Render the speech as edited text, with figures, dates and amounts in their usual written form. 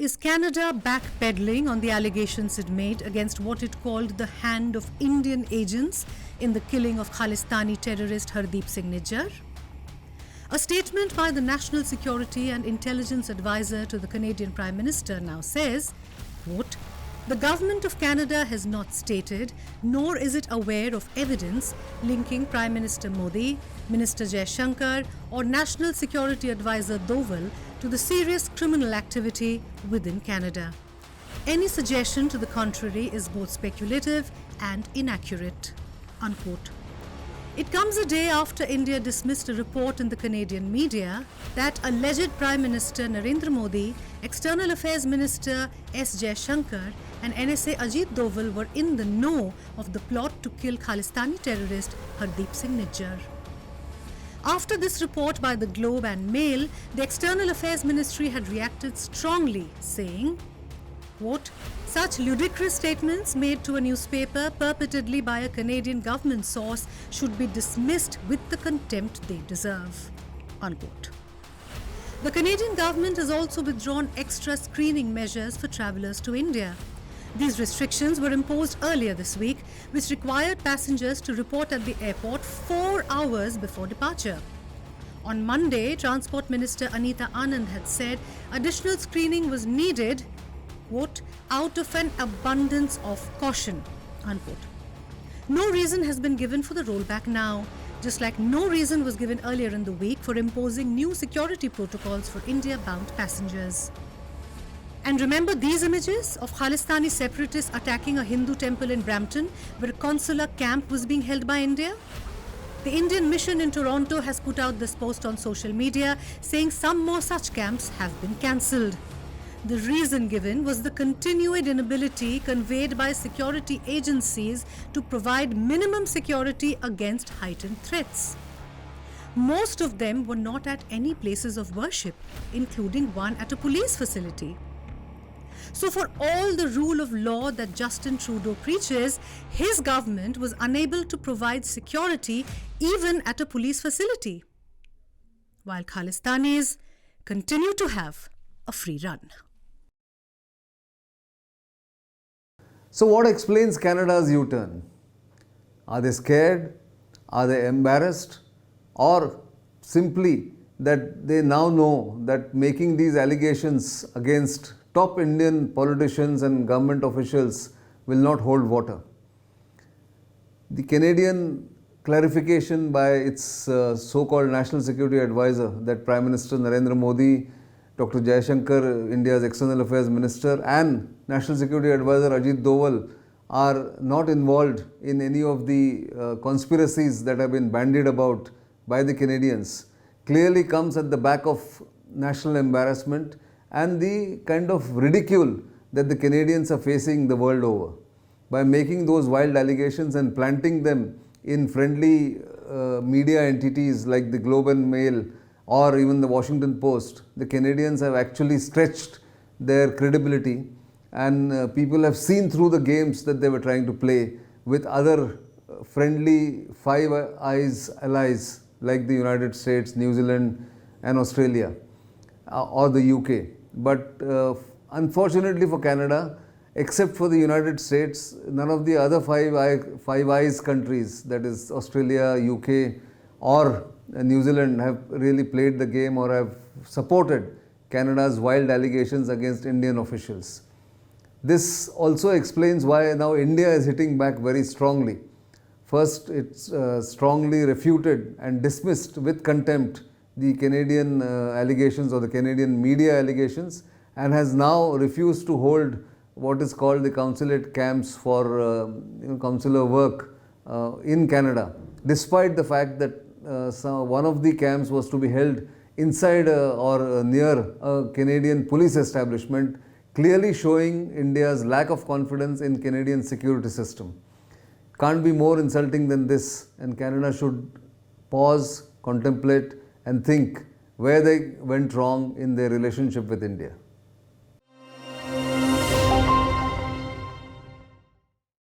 Is Canada backpedaling on the allegations it made against what it called the hand of Indian agents in the killing of Khalistani terrorist Hardeep Singh Nijjar? A statement by the National Security and Intelligence Advisor to the Canadian Prime Minister now says, quote, "The government of Canada has not stated, nor is it aware of evidence linking Prime Minister Modi, Minister Jaishankar or National Security Advisor Doval to the serious criminal activity within Canada. Any suggestion to the contrary is both speculative and inaccurate." Unquote. It comes a day after India dismissed a report in the Canadian media that alleged Prime Minister Narendra Modi, External Affairs Minister S. Jaishankar and NSA Ajit Doval were in the know of the plot to kill Khalistani terrorist Hardeep Singh Nijjar. After this report by the Globe and Mail, the External Affairs Ministry had reacted strongly, saying, quote, "Such ludicrous statements made to a newspaper purportedly by a Canadian government source should be dismissed with the contempt they deserve." Unquote. The Canadian government has also withdrawn extra screening measures for travellers to India. These restrictions were imposed earlier this week, which required passengers to report at the airport 4 hours before departure. On Monday, Transport Minister Anita Anand had said additional screening was needed, quote, "out of an abundance of caution," unquote. No reason has been given for the rollback now, just like no reason was given earlier in the week for imposing new security protocols for India-bound passengers. And remember these images of Khalistani separatists attacking a Hindu temple in Brampton, where a consular camp was being held by India? The Indian mission in Toronto has put out this post on social media saying some more such camps have been cancelled. The reason given was the continued inability conveyed by security agencies to provide minimum security against heightened threats. Most of them were not at any places of worship, including one at a police facility. So for all the rule of law that Justin Trudeau preaches, his government was unable to provide security even at a police facility, while Khalistanis continue to have a free run. So what explains Canada's U-turn? Are they scared? Are they embarrassed? Or simply that they now know that making these allegations against top Indian politicians and government officials will not hold water? The Canadian clarification by its so-called National Security Advisor that Prime Minister Narendra Modi, Dr. Jaishankar, India's External Affairs Minister, and National Security Advisor Ajit Doval are not involved in any of the conspiracies that have been bandied about by the Canadians clearly comes at the back of national embarrassment and the kind of ridicule that the Canadians are facing the world over. By making those wild allegations and planting them in friendly media entities like the Globe and Mail or even the Washington Post, the Canadians have actually stretched their credibility, and people have seen through the games that they were trying to play with other friendly Five Eyes allies like the United States, New Zealand and Australia or the UK. But unfortunately for Canada, except for the United States, none of the other Five Eyes countries, that is Australia, UK or New Zealand, have really played the game or have supported Canada's wild allegations against Indian officials. This also explains why now India is hitting back very strongly. First, it's strongly refuted and dismissed with contempt the Canadian allegations or the Canadian media allegations, and has now refused to hold what is called the consulate camps for consular work in Canada, despite the fact that one of the camps was to be held inside or near a Canadian police establishment, clearly showing India's lack of confidence in Canadian security system. Can't be more insulting than this, and Canada should pause, contemplate and think where they went wrong in their relationship with India.